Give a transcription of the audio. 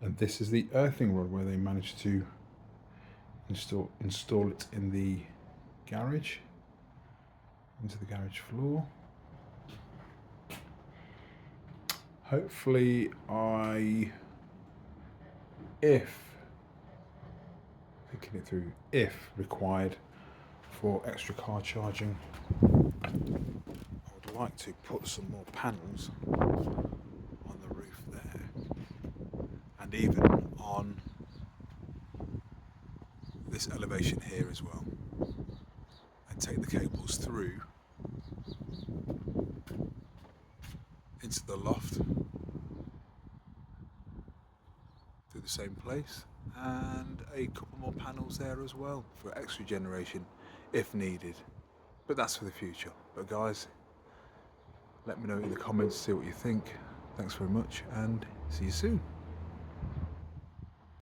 And this is the earthing rod where they managed to install it in the garage, into the garage floor. Hopefully thinking it through, if required for extra car charging, I would like to put some more panels on the roof there, and even on this elevation here as well, and take the cables through into the loft through the same place, and a couple more panels there as well for extra generation if needed, but that's for the future. But guys, let me know in the comments, see what you think. Thanks very much, and see you soon.